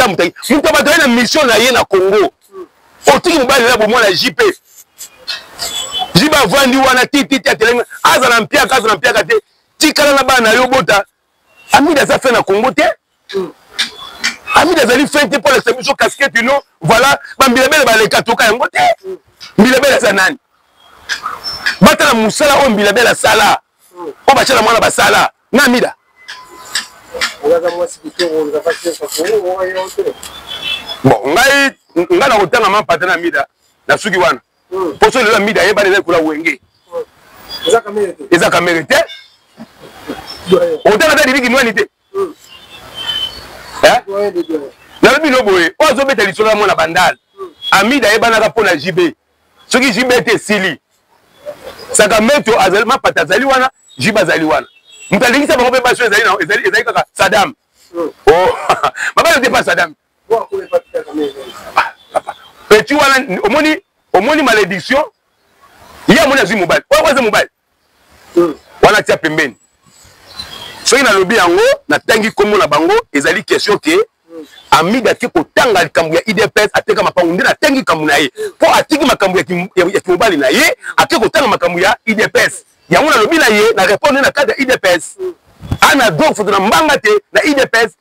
ata mutaki mutu bato na mission na ye na Congo otiki mobali na bomwa na JP jiba vandi wana titi atelenga azala mpiaka te tikala na bana yo bota Amida za fait na Congo te Amida zali fait pour l'exhibition casquette non voilà bambilabele baleka toka yango te mbilabele za nani batala musala o mbilabele sala o bachala mwana basala na Amida bon ngai na kotanga mampata na Amida na suki wana poso le Amida yeba le kula wenge eza kamere te otanga ta dibiki nwani te na lobi no boye ozo beta lisolo mwana bandal Amida yeba na kapona JB soki JB te sili saka meto azali mapata azali wana JB azali wana mtalingisa bango pe baso ezali kaka Saddam oh baba ne pas Saddam petit wana omoni malédiction ya mona zi mobile wa za mobile wana tia pembeni soki na lobi yango na tangi komo na bango ezali question ke Amida ti kotanga likambo ya IDPS ateka mapangu nde na tangi kambu na ye po atiki makambu ya kimobali na ye ateka kotanga makambu ya IDPS yango na lobi na ye na répondre na cadre IDPS ana donc faut na mbanga te na IDPS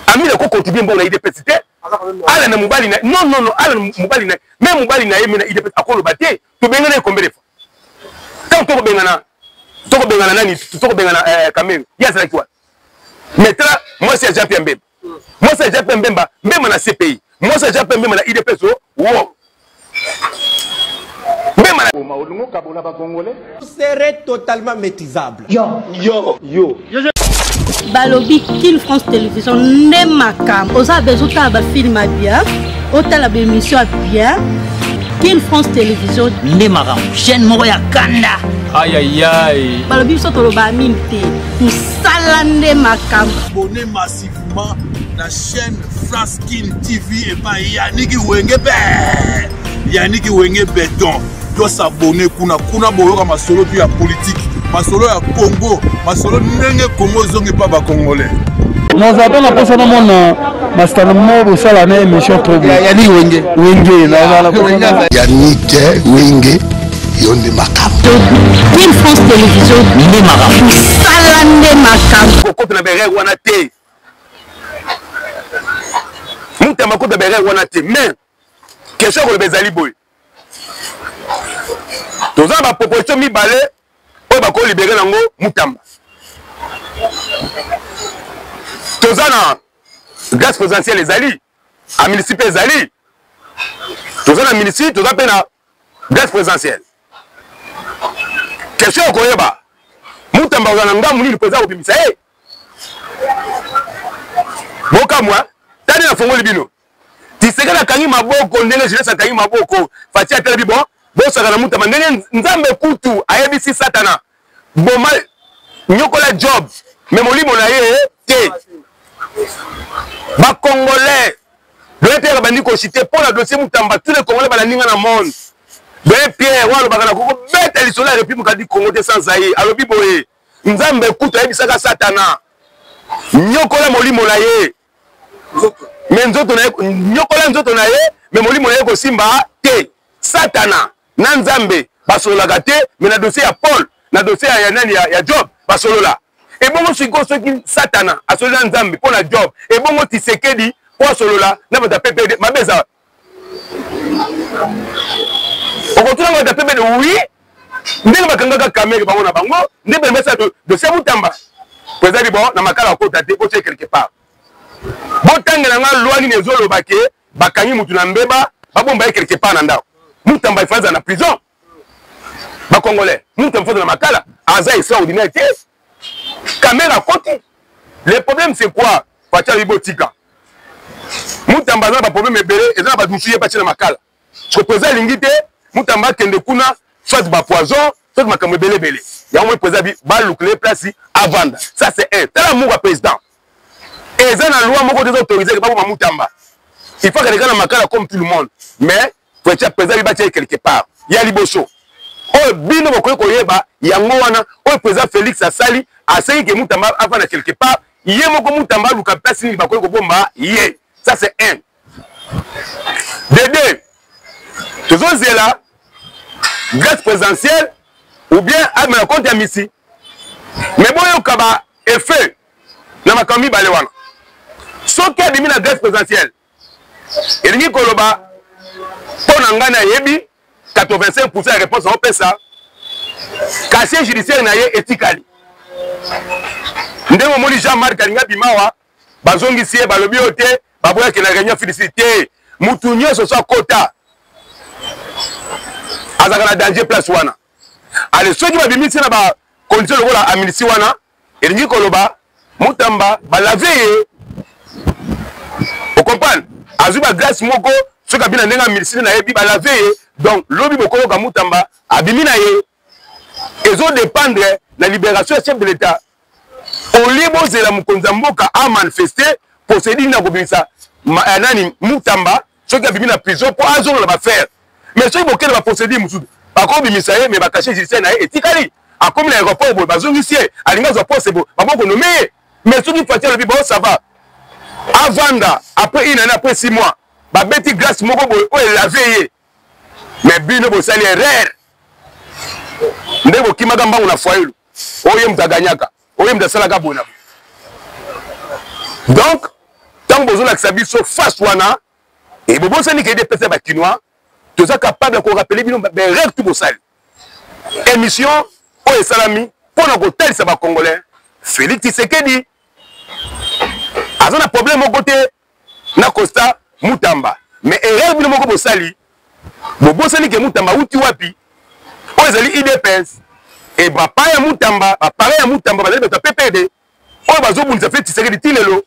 Amida ko contribuer mbongo na IDPS te ala na mobali na non ala na mobali na même mobali na ye na IDPS akolo baté to bengana combien de fois tant to bengana nani to bengana Kamel ya sala kwa maintenant moi c'est Jean-Pierre Mbemba moi c'est Jean-Pierre Mbemba na CPI moi c'est Jean-Pierre Mbemba na IDPS wo serait totalement maîtrisable. Yo. Balobi Kin France Télévision n'est ma cam. Osa besoin ba film bien, autant la émission bien. Kin France Télévision n'est ma cam. Chaîne moya kanda. Aïe. Balobi so to ba minte. Musala n'est ma cam. Abonnez massivement la chaîne France Kin TV et pas Yannick Wenge Béton. Doit s'abonner kuna boyoka masolo puis ya politique masolo ya Congo masolo ndenge Congo zongi pas ba congolais nous avons la personne mon master mo sala na émission trop bien Yannick Wenge na Yannick Wenge yonde makam Kin France Télévision ni makam sala ne makam ko na bere wana te muta makota bere wana te mais question ko le bezali boy toza ba proposition mibale oyo bako libérer nango Mutamba toza na grâce présidentielle ezali a municipal ezali toza na municipal toza pe na grâce présidentielle question okoyeba Mutamba oza na ngambu nini président obimisa ye bokamwa tani na fongoli bino tisekela kangi maboko ndenge jeunesse kangi maboko fati atela bibo bosaka na Mutamba ndenge nzambe kutu ayebisi Satana boma nyokola job mais molimo na ye te ba congolais doit être bandi ko cité pour la dossier Mutamba tous les congolais bala ninga na monde de Pierre walo bakana ko beta lisola république kadi Congo te sans aye alobi boye nzambe kutu ayebisa Satana nyokola molimo na ye mais nzoto na nyokola nzoto na ye mais molimo na ye ko simba te Satana na nzambe basolola te mais na dossier ya Paul na dossier ya nani ya Job basolola et bongo siko soki Satana asolola nzambe pour la Job et bongo Tisekedi pour solola na bata PPD mabeza okotuna bata PPD oui ndenge bakangaka kamere bango na bango ndebe mesa dossier Mutamba président bon na makala ko tate ko quelque part botangela nga loi ni ezoloba ke bakanyi mutu na mbeba babomba quelque part na ndao Mutamba ifaza na prison ba congolais Mutamba ifaza na makala aza extraordinaire te caméra côté le problème c'est quoi pacha libotika Mutamba na ba problème ebele eza ba dusuye pacha na makala so président lingite Mutamba kende kuna soit ba poison soit makambo ebele ya mo président ba lukle place avant ça c'est un tel amour président et ça na loi moko désautorisé que ba Mutamba il faut que les gens na makala comme tout le monde mais faut être président bâti quelque part il y a liboso oh bino boko koyeba yango wana oh président Félix asali asali que Mutamba afana quelque part yé moko Mutamba luka place ni bako ko bomba yé Ça, c'est un. De deux, toujours là, grâce présidentielle, ou bien à me compte à Missi. Mais bon, il y a un effet dans ma famille Balewana. Ce qui a mis la grâce présidentielle, il y a Koloba, pour Nangana Yebi, 85% de réponse en PESA, casier judiciaire naye etikali. Ndemo moni Jean-Marc Kalinga Bimawa, bazongi siye balobi ote, baboya ke na réunion félicité, mutu nyonso so kota. Azaka na danger place wana. Ale soki babimisi na ba condition lokola aminisi wana, elingi koloba mutamba ba laver. Vous comprenez? Azuba grâce moko, soki abina ndenga aminisi na yebi ba laver. Donc lobi bokolo ka mutamba abimi na ye. Ezo dépendre la libération du chef de l'État. Au lieu de la Mukonzamboka a manifesté pour se dire que Moutamba, ceux qui ont mis en prison pour un jour de faire. Mais ceux qui ont procédé, par contre, ils ont mais caché judiciaire et Tikali. À comme l'aéroport, ils ont ici, à l'ingénieur, c'est bon, pas bon nommé. Mais ceux qui font le biberon, ça va. Avant, après une année, après 6 mois, bah Betty Glace Moko, il a veillé. Mais Bino, c'est l'erreur. Ndebo kimagamba una foyelu oye mtaganyaka oye mtasalaka bona. Donc tant besoin la biso face wana et bobo sani ke dépêcher ba kinois tu es capable de rappeler bino be règle tout bosali émission o salami pour na ko tel ça ba congolais Félix Tshisekedi azana problème au côté na Costa Mutamba mais erreur bino moko bosali bobo sani ke Mutamba uti wapi Ozali IDPS et papa ya Mutamba, papa ya Mutamba bazali beto PPD. O bazo bunza fait Tshisekedi tilelo.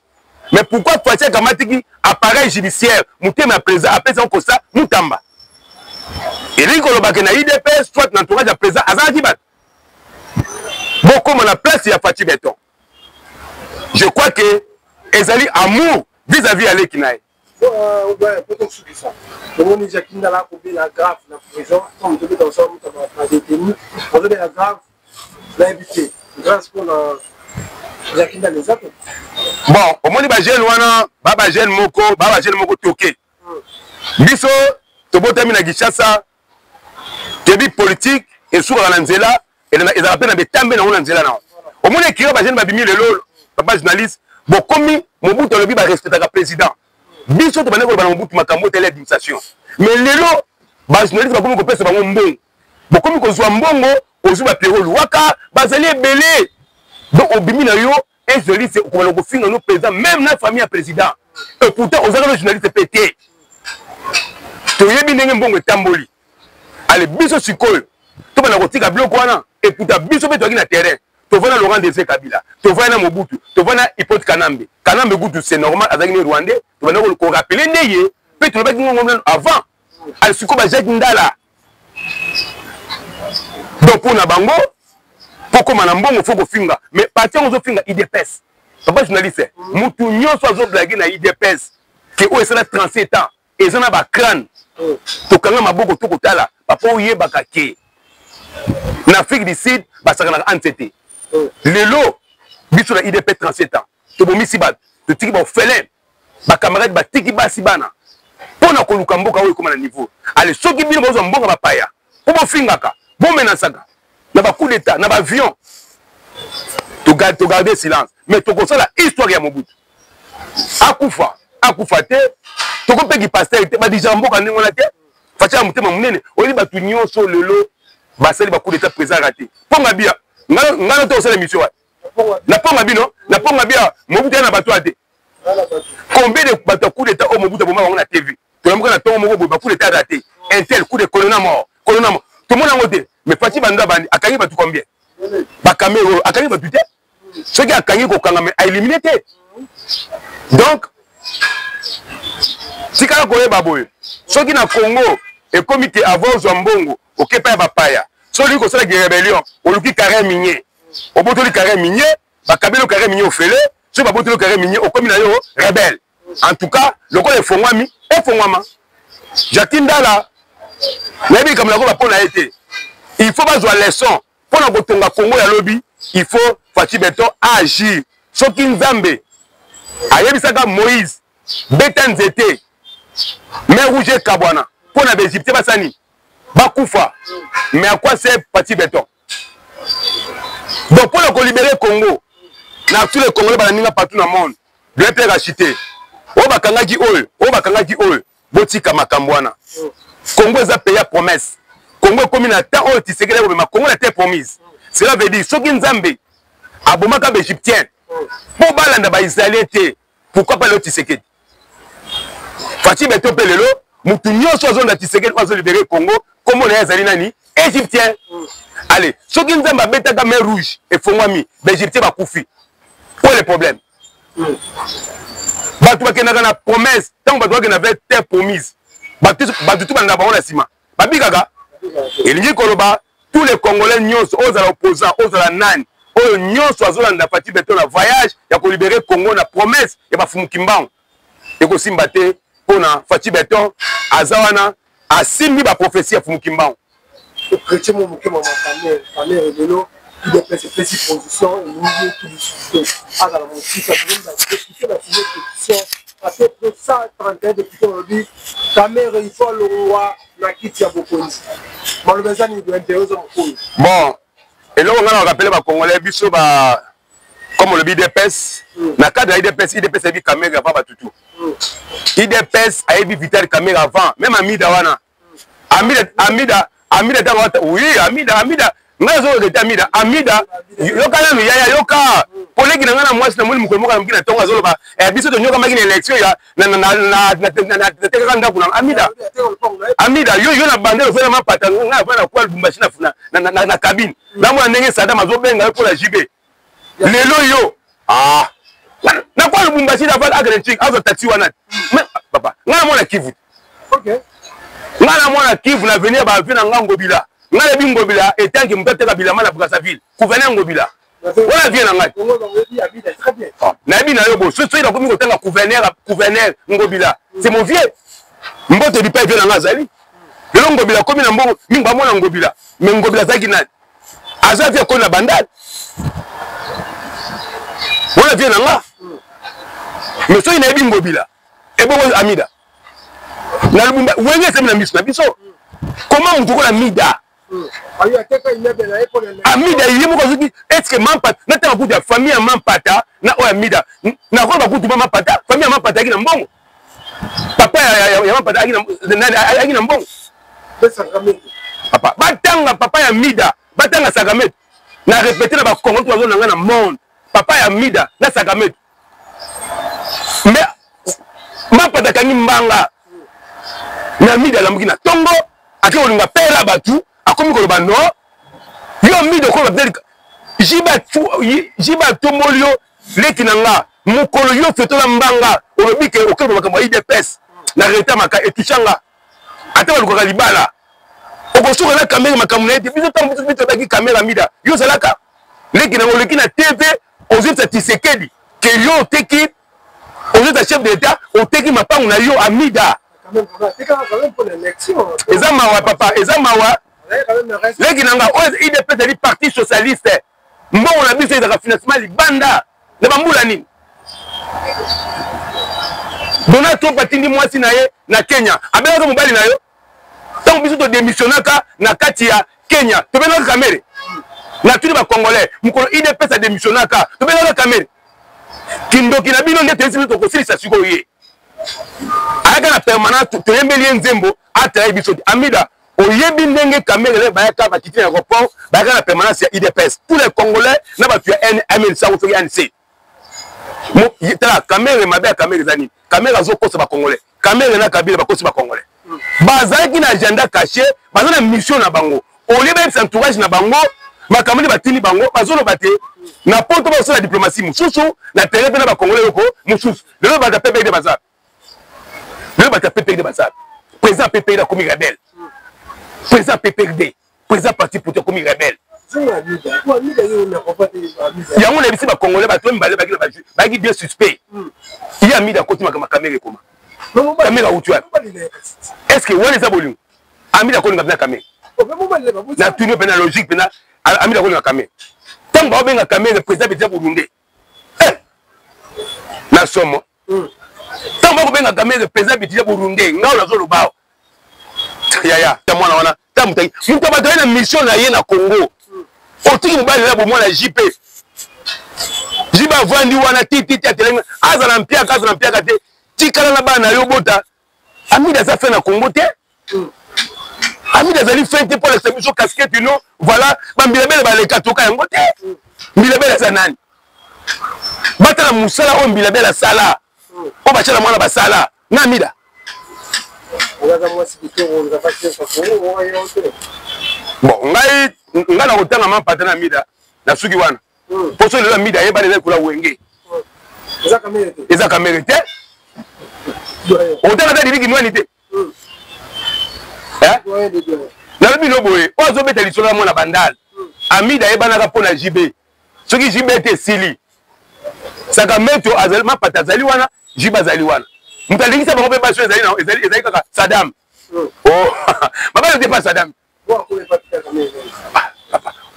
Mais pourquoi Fatia Kamatiki appareil judiciaire Mutema président appelle ça comme ça Mutamba. Et lui koloba ke na IDPS soit l'entourage à président azaki bat. Beaucoup on a place ya Fati Beton. Je crois que ezali amour vis-à-vis à l'Ekinaï. Ouais, pour tout ça. On est déjà là pour la grave dans la prison. On devait dans ça, on a détenu. On devait la grave, l'invité. Grâce pour la Jacqueline dans les autres. Bon, au moins, les jeunes, baba jeune moko, baba jeune moko toqué. Biso, tobo termine Gishasa, tebi politique et sur la Nzela et ils appellent des tambes dans la Nzela. Au moins, les kira jeune babimi le lol, papa journaliste. Bon, comme mon bout de lobby va rester le président. Biso to bana ko bana mbutu makambo tele administration mais lelo ba journaliste ba komi ko pesa bango mbongo bo komi ko zwa mbongo ozuba pero luwaka bazali ebele donc obimi na yo un journaliste ko bana ko finga no président même na famille à président et pourtant ozaka le journaliste pété to yebi ndenge mbongo etamboli ale biso sikoyo to bana ko tika biloko wana et pourtant biso beto ki na terrain to vana Laurent Désiré Kabila to vana Mobutu to vana Hippolyte Kanambe Kanambe Gutu c'est normal azaki ne Rwandais to vana ko rappeler ndeye pe to ba ngomna avant al siko ba Jacques Ndala donc pour na bango poko mana mbongo faut ko finga mais parti on zo finga IDPS papa journaliste mutu nyonso zo blaguer na IDPS que o esala 37 ans et zana ba crâne to kanga maboko to kotala papa oyeba ka ke na Afrique du Sud ba sakana NCT lelo biso la IDP 37 ans to bomisi ba to tiki ba félin ba camarade ba tiki ba sibana pona ko luka mboka oyo koma na niveau ale soki bino bozo mbonga ba paya po bo fingaka bo menasaka na ba coup d'état na ba avion to garder silence mais to ko sala histoire ya Mobutu akufa te to ko peki pasteur te ba déjà mboka ndengona te facha mutema munene oli ba tunyo so lelo ba sali ba coup d'état président raté ponga bia ngana to sala mission na ponga bino na ponga bia Mobutu na bato ate combien de bato coup d'état au Mobutu bomba ngona TV to mboka na tongo moko ba coup d'état raté un tel coup de colonel mort tout le monde en côté mais Fati banda bandi akangi bato combien ba caméra akangi bato te ceux qui akangi ko kanga mais a éliminé te donc sikala ko yeba boye ceux qui na Congo et comité avant Zambongo okepa ba paya celui qui a fait la rébellion, on lui carré minier. Au bout de carré minier, bah cabelo carré minier au fêlé, sur le bout de carré minier au communal rebelle. En tout cas, le quoi est fongwami et fongwama. Jacqueline Dala, mais comme la go va pour la été. Il faut pas jouer leçon pour la botonga Congo ya lobby. Il faut Fati Beton agir. Soki Nzambe, ayebisaka Moïse, beta nzete mais rouge kabwana pour na Égypte basani bakufa mais à quoi c'est parti béton donc pour le libérer Congo na tous les Congolais bananinga partout dans le monde de être racheté o bakangaki oyo botika makambwana Congo eza pays à promesse Congo comme na temps o tisekele ko ma Congo na terre promise cela veut dire soki nzambe abomaka ba égyptien pour balanda ba israélien te pourquoi pas le tisekedi Fati beto pelelo mutu nyonso azonda tisekedi azo libérer Congo comme on est ezali nani égyptien allez soki nzambe betaka mer rouge et fongwami ba égyptien bakufi quoi le problème batu bakendaka na promesse tant batu bakenda na terre promise batu tout banda ba ona sima babikaka elingi koloba tous les Congolais nyonso ozala opposant ozala nani oyo nyonso azolanda Fati beto na voyage ya ko libérer Congo na promesse ya bafumuki mbango ekosimba te pona Fati beto azawana asimbi ba prophétie ya fumuki mbango le chrétien mon moké maman famille relelo il déplace petite position et nous tout discuter à la mon fils ça tout dans discuter la position parce que 131 députés on dit caméra il faut le roi na kiti ya Bokonzi malheureusement il doit interroger bon et là on a rappelé ba Congolais biso ba comme le BDPS na cadre IDPS a vu caméra avant batutu IDPS a vu Vital caméra avant même Amida wana Amida tanga oui Amida ngazo de Amida yoka na yaya yoka poleki na ngana mwasi na mwili mko moka mkina tonga zolo ba biso to nyoka makine election ya na teka nda kuna Amida yo na bandelo fela mapata nga fela kwa Lubumbashi na funa na cabine na mwa ndenge sada mazo benga pour la JB lelo yo na kwa Lubumbashi na fala agrenchik azo taxi wana papa ngana mwana Kivu OK ngana mwana Kivu na venir ba vina ngangobila ngale bingobila etanki mtete kabila mala buka sa ville gouverneur ngobila wala vient na ngai na bi na yo bo so ila komi ko tanga gouverneur ngobila c'est mon vieux mbote bi pa vient na ngazali lelo ngobila komi na mbongo mingba mona ngobila mais ngobila zaki na aza vient ko na bandal wala vient na nga mais so ina bi ngobila e bo Amida na Lubumba wenge sema na miso na biso comment mutu ko na Amida Amida yimo ko zuki est-ce que mampata na ta kutu ya famille mampata na o Amida na ko ba kutu mampata famille mampata kina mbongo papa ya mampata kina mbongo papa batanga papa ya Amida batanga Sakameto na répéter na ba Congo to zo na monde papa ya Amida na Sakameto mais mampata kangi mbanga na Amida la mukina tongo akiko linga pela batu akomi koloba no yo Amida ko ba jiba tomolio leki nanga mukolo yo fetola mbanga olobike okelo makambo IDPS na reta maka etuchanga ata baluka libala okosuka na kamera makambo na ete biso tambu biso baki kamera Amida yo salaka leki nanga oleki na TV ozita Tshisekedi ke yo teki ozita chef d'état oteki mapangu na yo Amida eza mawa papa eza mawa leki nanga oyo IDPS ali parti socialiste mbongo na biso ezaka financement libanda na bambula nini Donald Trump atindi mwasi na ye na Kenya abelaka mobali na yo ntango biso todémissionnaka na kati ya Kenya tobengaka kamere na tuni bacongolais mokolo IDPS adémissionnaka tobengaka kamere kindoki na bino nde toyesi biso tokosilisa sikoyo ye ayaka na permanence toyembeli ye nzembo atalayi biso te Amida oyebi ndenge kamere bayaka bakiti na aéroport bayaka na permanence ya IDPS tous les Congolais na bato ya MLC soki ANC tala kamere mabe ya kamere ezali kamere azokosa bacongolais kamere na Kabila bakosi bacongolais bazalaki na agenda caché baza na mission na bango olie bayebisa entourage na bango makambo nde batindi bango bazoloba te na poto basala diplomatie mosusu na terrain mpe na bacongolais yoko mosusu lelo bata PPRD bazala lelo bata PPRD bazala président PPRD akomi rebelle président PPRD président parti pour akomi rebelle yango na bisi bacongolais bato mibale baki bien suspect ye Amida akoti makambo kamere ekoma kamere autu wapi est-ce que wana eza bolingo Amida akolinga mpena kamere na tuni mpe na logique mpena Amida akolinga kamere ntango baobenga kamere président peti ya Burunde na somo ntango tant que benga Kamere président Bitija Burundi nga ola zolo bao ya mwana wana ta mutai mutu ba na mission na ye na Congo otiki mobali na bomona JP jiba vandi wana titi atelenga azala mpia te tikala na bana yo bota Amida ça fait na Congo te Amida zali fait pour l'exhibition casquette non voilà bambila bele ba le katoka yango te mbila bele za nani bata na musala o mbila bele sala o ba chala mwana ba sala na Amida bon ngai na kotanga mapata na Amida na suki wana poso le Amida yeba le kula wenge eza Kamere te otanga ta diriki nwani te na bino boye ozo beta lisolo ya mwana bandal Amida yebanaka pona JB soki JB te sili Sakameto azali mapata azali wana JB azali wana mutalingisa bango pe baso ezali kaka Saddam oh baba ne pas Saddam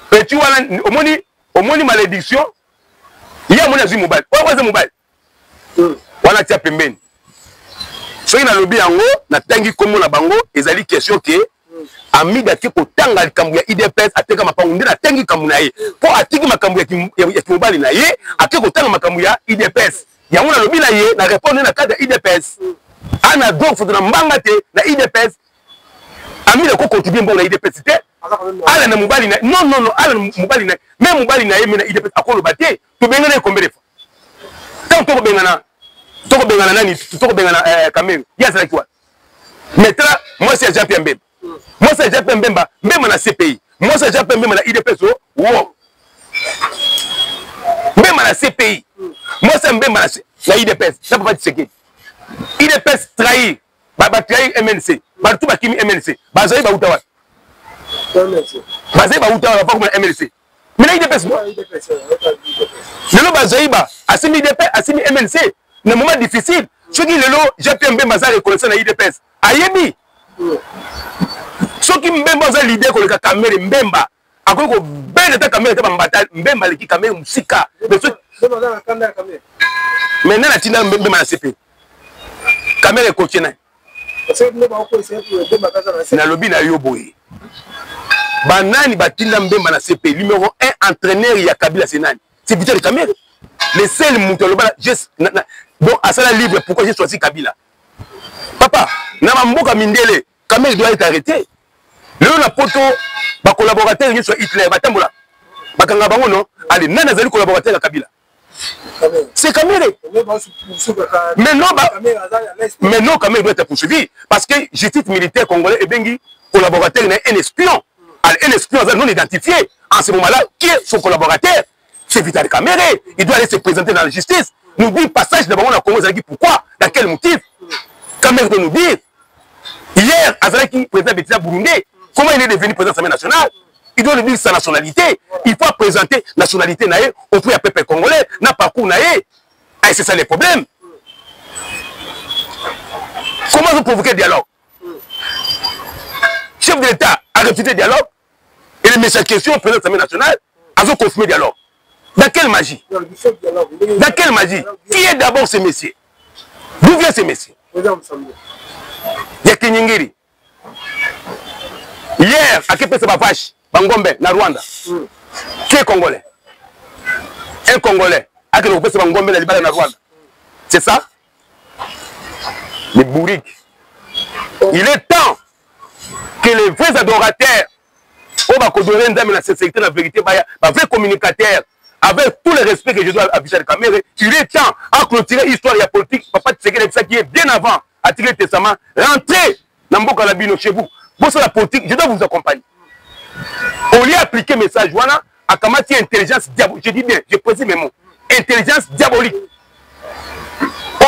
petit wana omoni malédiction ya mona zi mobile oza mobile wana tia pembeni soki na lobi yango na tangi komo na bango ezali question ke Amida ke kotanga likambo ya IDPS ateka mapango nde na tangi kambu na ye po atiki makambo ya kimobali na ye ake kotanga makambo ya IDPS yango na lobi na ye na répondre na cadre ya IDPS ana donc faut na mbanga te na IDPS Amida ko contribuer mbongo na IDPS te ala na mobali na non ala na mobali na même mobali na ye na IDPS akolo baté to bengana combien de fois tant to bengana nani to bengana Kamere ya sala kwa maintenant moi c'est Jean-Pierre Mbemba moi c'est Jean-Pierre Mbemba même na CPI moi c'est Jean-Pierre Mbemba na IDPS wo même na CPI moi c'est Mbemba na IDPS ça peut pas dire IDPS trahir ba trahir MNC ba tout ba kimi MNC ba zai ba utawa ba zai ba utawa ba comme MNC mais na IDPS lelo ba zai ba asimi IDPS asimi MNC na moment difficile soki lelo Jean-Pierre Mbemba za reconnaître na IDPS ayebi soki Mbemba za leader ko le Kamere Mbemba akoki ko bene ta Kamere ta bambata Mbemba leki Kamere musika mais nana tinda Mbemba na CP Kamere coachena na lobi na yo boye banani batinda Mbemba na CP numéro 1 entraîneur ya Kabila Senani c'est Vital Kamere le seul mutoloba juste donc à ça livre pourquoi j'ai choisi Kabila papa na mboka mindele Kamere doit être arrêté le na poto ba collaborateur ni soit Hitler batambola bakanga bango non allez nana zali collaborateur ya Kabila c'est Kamere mais non Kamere doit être poursuivi parce que justice militaire congolais et bengi collaborateur n'est un espion un espion non identifié en ce moment là qui est son collaborateur c'est Vital Kamere il doit aller se présenter dans la justice nous dire passage de Bango na Congo Zalaki pourquoi dans quel motif Kamere doit nous dire hier Azalaki président Bitija Burundi comment il est devenu président de l'Assemblée nationale il doit nous dire sa nationalité il faut présenter nationalité naïe au plus à peuple congolais na parcours naïe et c'est ça le problème comment vous provoquez le dialogue chef de l'État a refusé le dialogue et les messieurs question président de l'Assemblée nationale a confirmé le dialogue. Dans quelle magie? Dans quelle magie? Qui est d'abord ce messieurs? D'où vient ce messieurs? Yakinyingiri. Hier, à qui peut se vache? Bangombe, na Rwanda. Qui est congolais? Un congolais. À qui peut se Bangombe, na Rwanda. C'est ça? Les bourriques. Il est temps que les vrais adorateurs, au Bakodoré, la sincérité, la vérité, les vrais communicateurs, avec tout le respect que je dois à Vital Kamere, il est temps à clôturer l'histoire et la politique. Papa Tshisekedi, ça qui est bien avant, à tirer le testament, rentrez dans Mboka Labino chez vous. Bon, c'est la politique, je dois vous accompagner. Au lieu d'appliquer message, voilà, à Kamati intelligence diabolique, je dis bien, je précise mes mots, intelligence diabolique.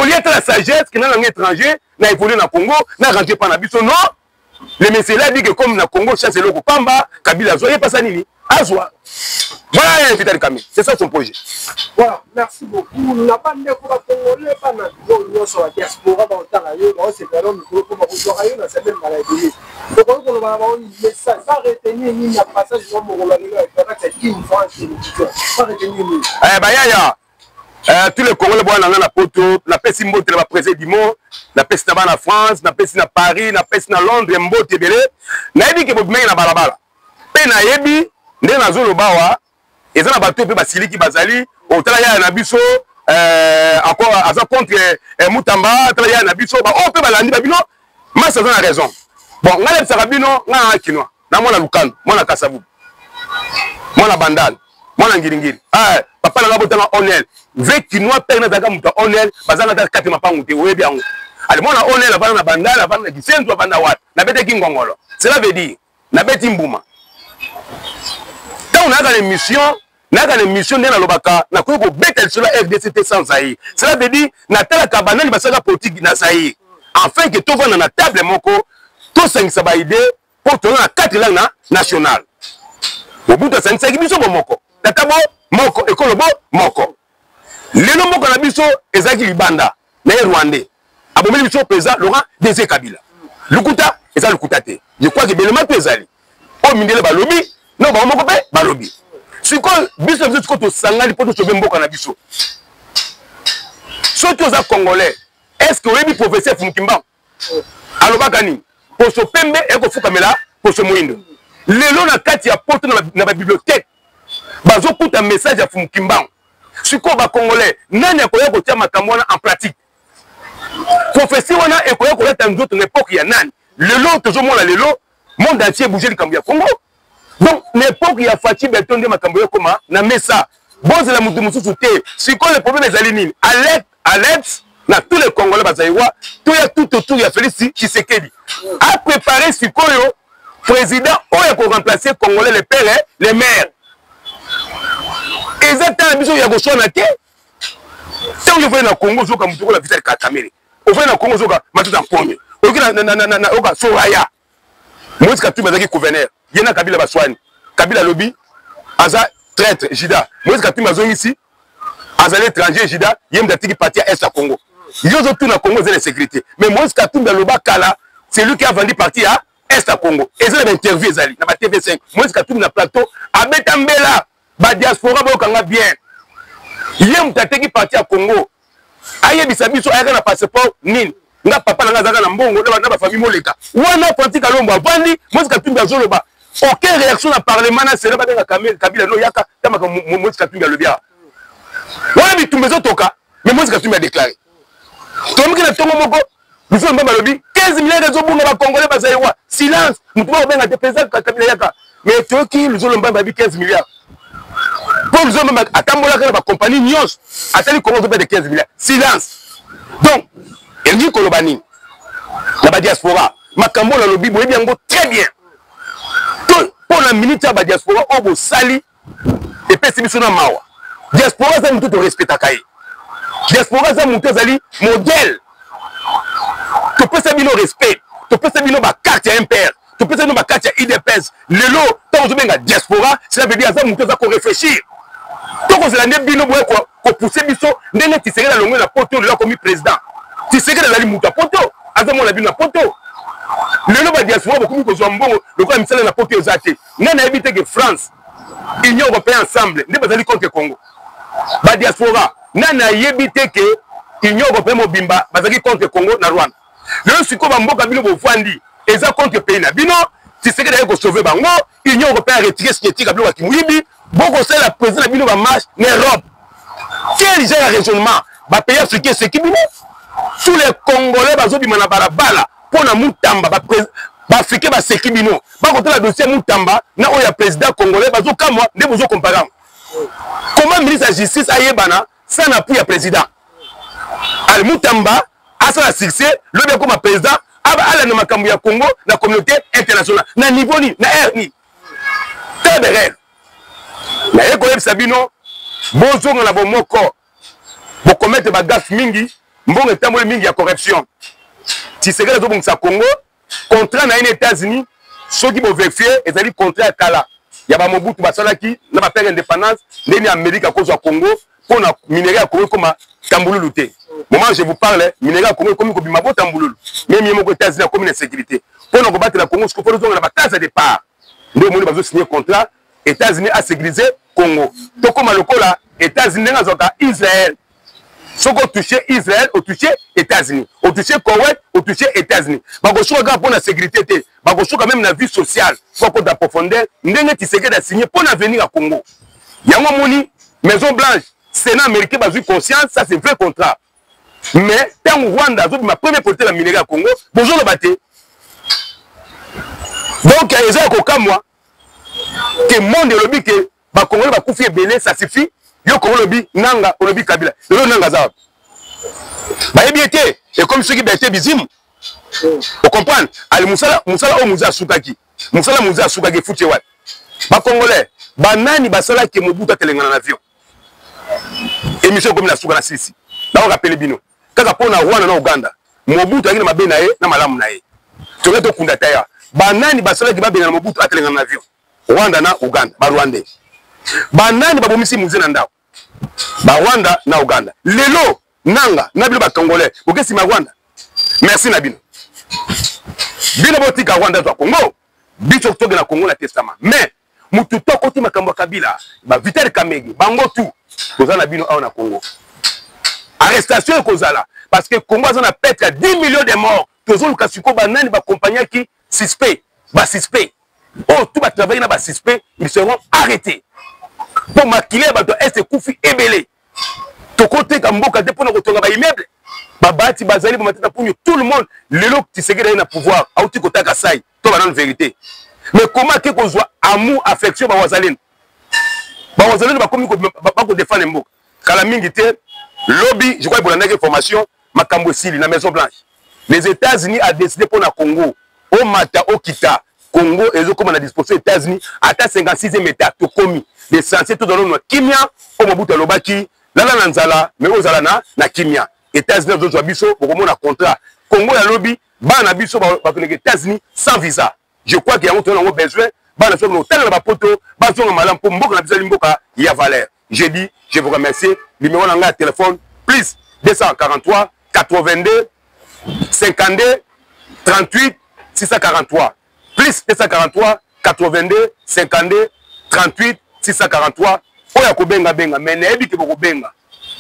Au lieu de la sagesse, qui n'a langue étranger, n'a évolué dans le Congo, n'a rangé par Nabiso, non. Les messieurs là disent que comme dans le Congo, chasse le Pamba, Kabila Zoye, pas ça nini. Azwa. Voilà Vital Kamere, c'est ça son projet. Voilà, merci beaucoup. Nous n'avons pas de Congolais, pas de sur la diaspora, dans le Tarayo, c'est pas l'homme qui peut vous dans cette même maladie. Donc, on va avoir un message, pas retenir ni un passage, non, mon Romain, c'est qui nous fait un pas retenir ni. Eh, bah, yaya. tous les Congolais boy na na poto na pesi mbote na président Dimo na pesi na na France na pesi na Paris na pesi na Londres mbote belé na yebi ke bomenga na balabala pe na yebi nde na zolo bawa eza na bato pe basiliki bazali otala ya na biso encore aza contre Mutamba tala ya na biso ba o pe balandi ba bino masa za na raison bon ngale bisaka bino nga kinwa na mwana lukando mwana kasabu mwana bandal mwana ngiringiri papa na ngabotanga onel ve kinwa pe na daga muta onel bazanga ta kati mapangu te webi yango ale mwana onel avana na bandal avana na gisenzo avana wat na bete kingongolo cela veut dire na beti mbuma tant on a une mission na mission na lobaka na ko beta sur la RDC sans Zaïre cela veut dire na tala kabanani basaka politique na Zaïre afin que tout va na table moko tout ça ça ba idée pour tourner na 4 langues nationales au bout de 5 biso moko tatabo moko ekolobo moko lelo moko na biso ezaki libanda na Rwandais abomeli biso président Laurent Désiré Kabila lukuta eza lukuta te je crois que belema pezali o mindele balobi non ba moko pe balobi siko biso biso ko to sangali poto to mboka na biso soki oza congolais est-ce que oyebi professeur Fumukimba alobaka nini poso pembe ekofukamela poso moindo lelo na kati ya poto na ba bibliothèque bazo kuta message ya Fumukimba siko ba congolais nani akoya kotia makambo wana en pratique professeur wana ekoya koleta nzoto na époque ya nani lelo tozomona lelo monde entier bouger likambo ya Congo donc l'époque ya Fachi Beton de makambo ya koma na mesa boze la mutu mususu te siko le problème ezali nini alerte na tous les Congolais bazaïwa tout autour ya Félix Tshisekedi a préparé sikoyo président oya ko remplacer Congolais les pères les mères exactement biso ya ko sona te tant que vous na Congo zoka mutu ko la visa ka kamere au fait na Congo zoka matuta ponyo okina na oka soraya Moïse Katumbi azaki gouverneur yena Kabila baswani Kabila lobby aza traître Jida Moïse Katumbi azongi ici azali étranger Jida yem datiki parti à Est à Congo yozo tout na Congo c'est la sécurité mais Moïse Katumbi loba kala c'est lui qui a vendu parti à Est à Congo et c'est l'interview ezali na ba TV5 Moïse Katumbi na plateau abetambela ba diaspora ba okanga bien yem tateki parti à Congo aye bisabiso ayaka na passeport nini nga papa na ngazaka na mbongo na ba famille moleka wana politique alombo avandi Moïse Katumbi azoloba aucune réaction na parlement na sera ba benga Kabila no yaka tama ka Moïse Katumbi alobia wana bitumbezo toka mais Moïse Katumbi a déclaré tomoki na tongo moko biso mbamba lobi 15 milliards de bongo ba congolais bazaïwa silence mutu ba benga de président Kabila yaka mais toki luzolo mbamba bi 15 milliards pour luzolo mbamba atambola ka ba compagnie nyos atali Congo de 15 milliards silence donc Elgi Kolobani, la diaspora, Makambo la lobby, vous bien très bien. Pour la minute, la diaspora, on vous sali et pessimiste na mawa. Diaspora, ça nous tout respect à Kaye. Diaspora, ça nous tout modèle. Tu peux savoir le respect, tu peux savoir la carte à impère, tu peux savoir la carte à IDPS. Le lot, tant que vous avez la diaspora, cela veut dire que nous devons réfléchir. Tant que vous avez bino pour pousser biso, n'est pas la longue la porte de l'homme comme président. Tu sais que les aliments à poto, avant la vie à poto. Le nom de diaspora, beaucoup de gens le quoi me la poto aux athées. N'a évité que France, Union européenne ensemble, n'est pas allé contre le Congo. La diaspora, n'a évité que Union européenne mobimba, bazali contre le Congo na Rwanda. Le suko ba mboka bino bo fandi, eza contre pays na bino, tu sais que d'ailleurs sauver bango, Union européenne retiré ce qui est kablo ki muibi, boko c'est la président bino ba marche en Europe. Quel genre de raisonnement, ba pays africain c'est qui bino? Tous les Congolais bazobima na balabala pona Mutamba ba africain ba seki bino ba côté la dossier Mutamba na oya président congolais bazokamwa nde bozo comparer comment ministre de justice ayebana sans appui ya président al Mutamba asa la succès le bien comme président aba ala na makambo ya Congo na communauté internationale na niveau ni na air ni tebere na eko yebisa bino bozo na bomoko bo commettre ba gaffe mingi mbongo etamboli mingi ya corruption Tshisekedi zo bongisa Congo contrat na les États-Unis ceux qui vont vérifier ezali contrat kala ya ba Mobutu basalaki na ba père indépendance ndeni Amérique à cause du Congo pour na minerai à Congo comme tambululu te moment je vous parle minerai à Congo comme ko bimabo tambululu même yemo ko États-Unis comme une sécurité pour na combattre la Congo ce ko faut zo na ba case de départ ndio moni bazo signer contrat États-Unis a sécurisé Congo to comme lokola États-Unis ngazoka Israël Soko touché Israël, au touché États-Unis, au touché Koweït, au touché États-Unis. Bakosuka pour la sécurité, bakosuka même la vie sociale, faut qu'on d'approfondir. Ndenge Tshisekedi a signé pour l'avenir à Congo. Yango moni Maison Blanche, Sénat américain a eu conscience, ça c'est vrai contrat. Mais tant Rwanda a ma première politique de la minerai à Congo, bonjour le batté. Donc il y a un moi que le monde de lobby que ba Congo va couper belé, ça suffit. Yo Congo lobby nanga, lobby Kabila. Le nanga za. Ba ebiete et comme ceux qui bêtaient bizim. Vous comprenez? Ali Moussala o Moussa Soukaki. Moussa Soukaki foutu wa. Ba Congolais, ba nani ba sala ke Mobutu telengana na avion. Émission comme la Souka na sisi. Là on rappelle bino. Kaka pona Rwanda na Uganda. Mobutu akina mabe na ye na malamu na ye. Toke to kunda taya. Ba nani ba sala ke ba benga Mobutu atelengana na avion. Rwanda na Uganda, ba Rwandais. Ba nani ba bomisi muze na ndao. Ba Rwanda na Uganda. Lelo nanga na bilo ba Congolais. Okesi ma Rwanda. Merci na bino. Bino botika Rwanda to Congo. Bicho toke na Congo na testament. Mais mutu to koti makambo Kabila, ba Vital Kamegi, bango tout. Kozana bino awa na Congo. Arrestation kozala parce que Congo a peut-être 10 millions de morts. Toujours le Kasuko banani ba compagnie qui suspect, suspect. Oh, tout va travailler na ba suspect, ils seront arrêtés. Pour maquiller ba to est Koufi ebelé. To côté Kamboka de pona kotonga ba immeuble. Ba bati bazali ba matata pour tout le monde, le lok Tshisekedi na pouvoir, auti kotaka sai, to ba na vérité. Mais comment que qu'on soit amour, affection ba wazalene. Ba wazalene ba komi ba ko défendre mboka. Kala mingi te lobby, je crois que pour la formation, Makambo Sili, la Maison Blanche. Les États-Unis a décidé pour le Congo, au Mata, au Kita, Congo, et comme on a disposé aux États-Unis, à ta 56e état, tout commis. Les censés tout dans le Kimia, au Mobutu Lobaki, la Nanzala, mais aux Alana, na Kimia. États-Unis, aux autres Abisso, pour qu'on a contrat. Congo, la lobby, ban Abisso, les États-Unis, sans visa. Je crois qu'il y a un besoin, ban la somme, tel la poto, ban son malam, pour Mboka, il y a valeur. J'ai dit, je vous remercie. Numéro de téléphone, plus 243 82 52 38 643. Plus 243 82 52 38 643. Oya ko benga benga, mais nebi ke boko benga.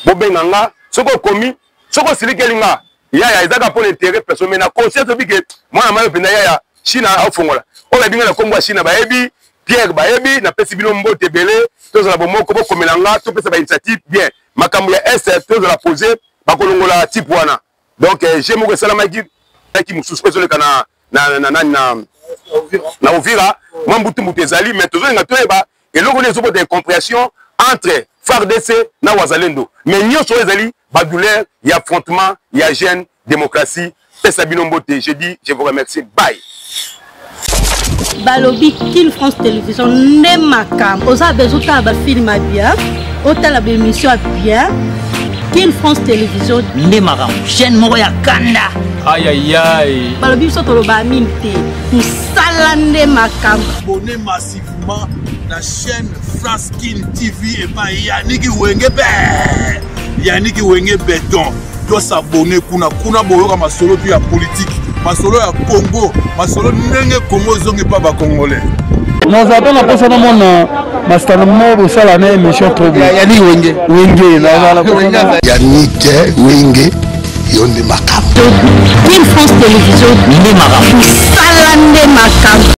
Bo benga nga, soko komi, soko silike linga. Yaya ezaka pour l'intérêt personnel, mais na conscience bi ke mwana mayo pena yaya China afongola. Oya binga na kombo China ba ebi, Pierre ba ebi na pesi bino mbote belé. Tous la bomoko boko melanga, tout ça ba initiative bien. Makambo ya S tous la poser ba kolongola type wana. Donc j'aime que salama qui me suspecte le kana na Uvira, moi mbutu mutezali mais toujours ngatoe ba et logo les autres d'incompréhension entre FARDC na Wazalendo. Mais nyoso ezali ba douleur, il y a affrontement, il y a gêne, démocratie, pesa binombote. Je dis je vous remercie. Bye. Balobi Kin France Télévision ne makam oza bezuta ba film bien otala ba émission bien Kin France Télévision ne makam chaîne moko ya kanda aïe aïe aïe balobi so to ba minte musala ne makam abonnez massivement la chaîne France Kin TV et pas Yannick Wenge béton doit s'abonner kuna boyoka masolo puis ya politique masolo ya Congo masolo ndenge Congo zonge pa ba congolais nous avons posé na mona mastana mo sala na émission trop bien Yannick Wenge na la Yannick Wenge yonde makam Kin France Télévision ne makam sala ne makam